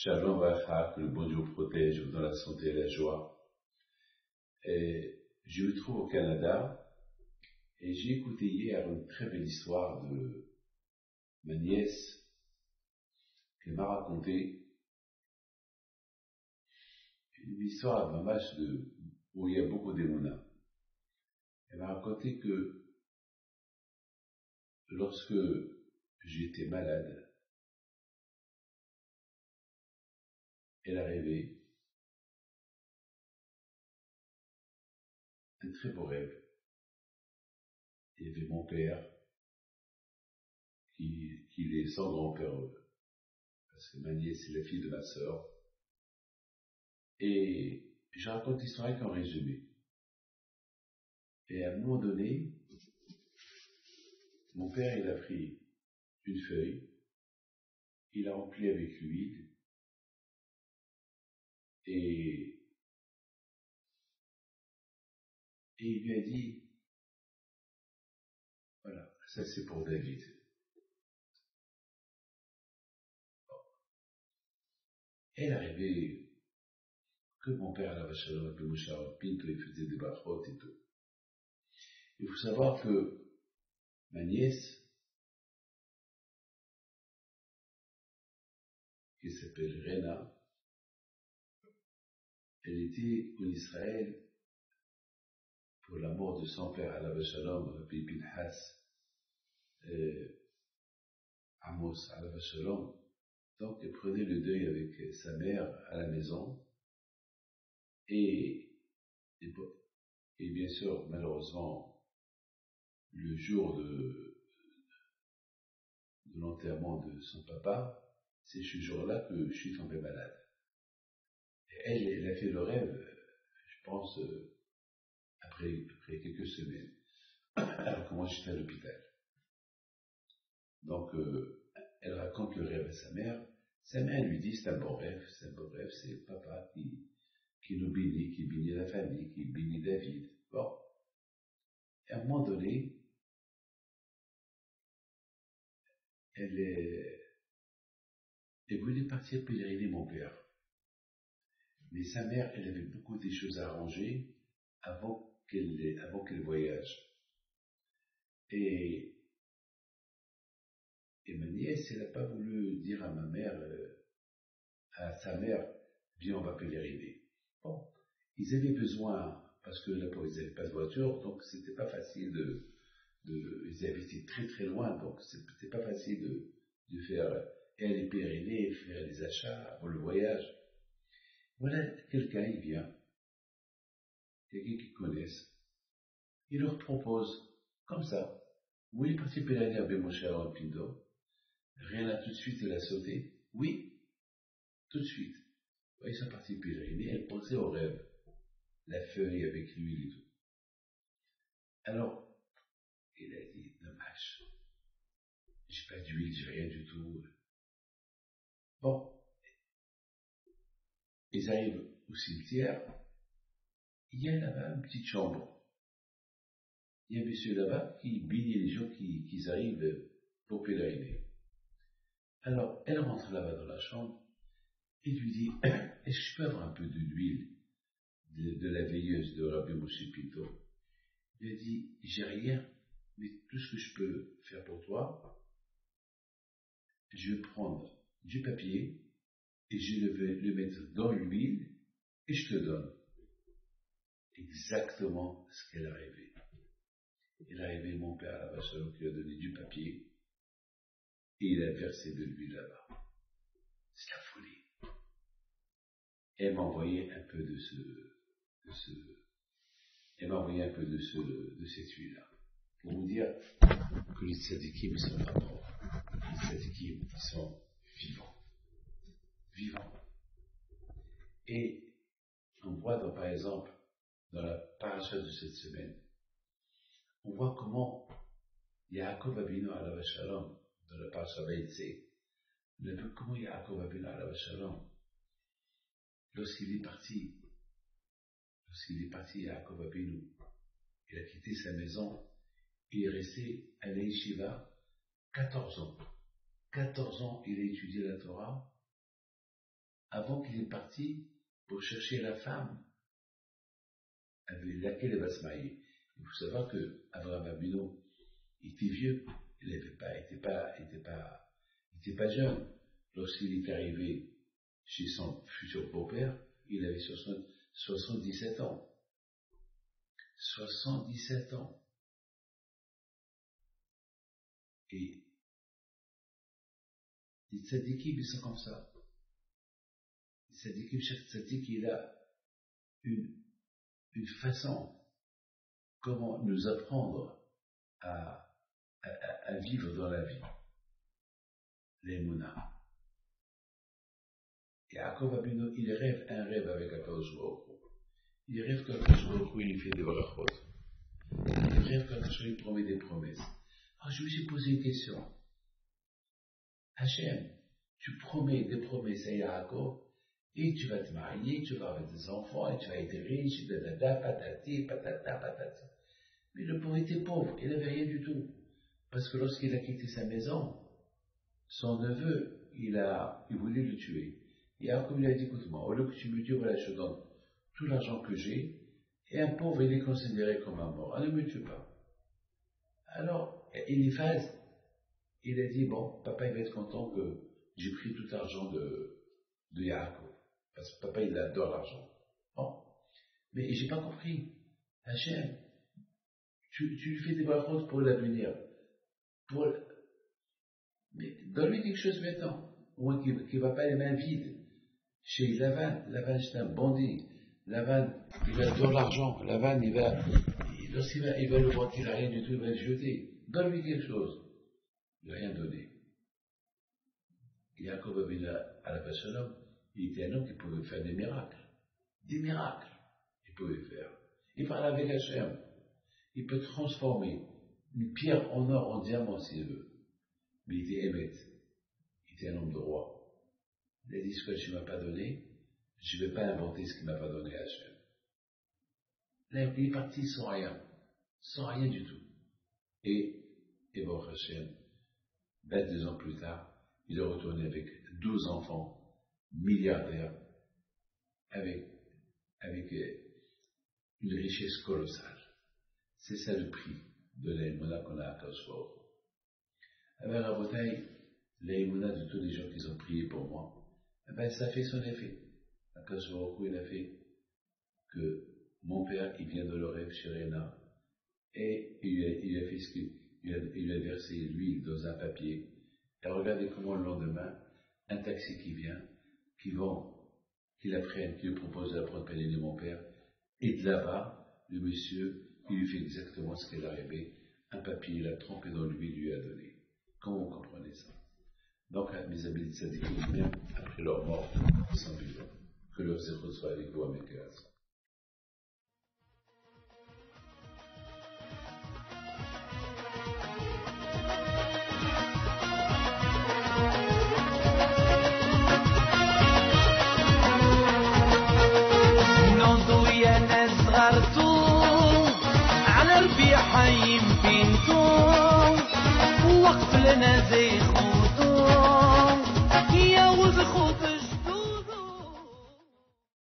Shalom Vacha, que le bon Dieu vous protège dans la santé et la joie. Et je me trouve au Canada et j'ai écouté hier une très belle histoire de ma nièce qui m'a raconté une histoire à ma où il y a beaucoup d'émouna. Elle m'a raconté que lorsque j'étais malade, elle a rêvé un très beau rêve. Il y avait mon père qui est sans grand-père, parce que ma nièce est la fille de ma sœur. Et je raconte l'histoire avec un résumé. Et à un moment donné, mon père, il a pris une feuille, il a rempli avec l'huile, et il lui a dit, voilà, ça c'est pour David. Elle est arrivée que mon père, la vache à l'homme, le mouchard, Pinto, il faisait des barrotes et tout. Il faut savoir que ma nièce, qui s'appelle Rena, elle était en Israël pour la mort de son père, Alav Shalom, Rabbi Pinhas, Amos, Alav Shalom. Donc, elle prenait le deuil avec sa mère à la maison. Et bien sûr, malheureusement, le jour de l'enterrement de son papa, c'est ce jour-là que je suis tombé malade. Et elle a fait le rêve, je pense, après quelques semaines, alors que moi j'étais à l'hôpital. Donc, elle raconte le rêve à sa mère. Sa mère lui dit, c'est un bon rêve, c'est papa qui nous bénit, qui bénit la famille, qui bénit David. Bon. Et à un moment donné, elle voulait partir pèleriner mon père. Mais sa mère, elle avait beaucoup de choses à arranger avant qu'elle voyage. Et ma nièce, elle n'a pas voulu dire à à sa mère, viens, on va pèleriner. Bon, ils avaient besoin, parce que là, ils n'avaient pas de voiture, donc c'était pas facile ils habitaient très très loin, donc c'était pas facile de faire aller pèleriner, faire des achats pour le voyage. Voilà, quelqu'un, il vient, quelqu'un qu'ils connaissent, il leur propose, comme ça, oui, il est parti pèleriner à Moshe Aaron Pindo, rien là tout de suite, elle a sauté, oui, tout de suite. Ouais, ils sont partis pèleriner, elle pensait au rêve, la feuille avec l'huile et tout. Alors, il a dit, dommage, j'ai pas d'huile, j'ai rien du tout. Bon, ils arrivent au cimetière, il y a là-bas une petite chambre. Il y a un monsieur là-bas qui bénit les gens qui arrivent pour pèleriner. Alors, elle rentre là-bas dans la chambre et lui dit, est-ce que je peux avoir un peu de l'huile de la veilleuse de Rabbi Moshe Pinto? Il a dit, j'ai rien, mais tout ce que je peux faire pour toi, je vais prendre du papier et je vais le mettre dans l'huile et je te donne. Exactement ce qu'elle a rêvé. Elle a rêvé mon père à la vache qui lui a donné du papier et il a versé de l'huile là-bas. C'est la folie. Elle m'a envoyé un peu de cette huile-là. Pour vous dire que les tzadikim ne sont pas morts. Les tzadikim, ils sont vivants. Vivants. Et on voit par exemple, dans la paracha de cette semaine, on voit comment Yaakov Avinu alav shalom, dans la paracha Vaïtsé, on a vu comment Yaakov Avinu alav shalom, lorsqu'il est parti Yaakov Avinu, il a quitté sa maison, il est resté à l'Yeshiva 14 ans. 14 ans, il a étudié la Torah, avant qu'il est parti pour chercher la femme avec laquelle il va se marier. Il faut savoir que Abraham Avinu était vieux, il n'était pas jeune. Lorsqu'il est arrivé chez son futur beau-père, il avait 77 ans. 77 ans. Et les tzadikim, ils sont comme ça. Les tzadikim, chaque tzadik, il a une façon, comment nous apprendre à vivre dans la vie. L'émouna. Et Yaakov Avinu, il rêve un rêve avec Akadosh Baruch Hu. Il rêve qu'Akadosh Baruch Hu, il fait des brachot. Il rêve qu'Akadosh Baruch Hu, il promet des promesses. Alors je me suis posé une question. Hachem, tu promets des promesses à Yaakov, et tu vas te marier, tu vas avoir des enfants, et tu vas être riche, dadada, patati, patata, patata. Mais le pauvre était pauvre, il n'avait rien du tout. Parce que lorsqu'il a quitté sa maison, son neveu, il voulait le tuer. Et Yaakov lui a dit, écoute-moi, au lieu que tu me dis, voilà, je te donne tout l'argent que j'ai, et un pauvre, il est considéré comme un mort. Ne me tue pas. Alors, Eliphaz, il a dit, bon, papa, il va être content que j'ai pris tout l'argent de Yaakov. Parce que papa, il adore l'argent. Bon. Mais j'ai pas compris. Hachem, tu lui fais des brachot pour l'avenir. Mais donne-lui quelque chose maintenant. Au moins qu'il ne va pas les mains vides. Chez Lavan, c'est un bandit. Lavan, il adore l'argent. Lavan, lorsqu'il va le voir qu'il n'a rien du tout, il va le jeter. Donne-lui quelque chose. Il n'a rien donné. Yaakov Avinu, à la Shalom, il était un homme qui pouvait faire des miracles. Des miracles, il pouvait faire. Il parle avec Hachem. Il peut transformer une pierre en or, en diamant, s'il veut. Mais il était émet. Il était un homme de roi. Il a dit, ce que tu ne m'as pas donné, je ne vais pas inventer ce qu'il ne m'a pas donné à Hachem. Là, il est parti sans rien du tout. Et bon, Hachem, 22 ans plus tard, il est retourné avec 12 enfants, milliardaires, avec une richesse colossale. C'est ça le prix de l'aïmouna qu'on a à Kadosh. Alors, la bataille, l'aïmouna de tous les gens qui ont prié pour moi, ça fait son effet. Kadosh Baruch Hu, il a fait que mon père, il vient de le rêve chez Réna, et il a fait ce qu'il a versé l'huile dans un papier. Et regardez comment le lendemain, un taxi qui vient, qui l'apprenne, qui lui propose de la prendre panier de mon père, et de là-bas, le monsieur, il lui fait exactement ce qu'elle a rêvé. Un papier, il a trempé dans l'huile, il lui a donné. Comment vous comprenez ça? Donc, mes amis de Sadiq, même après leur mort, ils sont vivants. Que leur zéro soit avec vous à mes cœurs.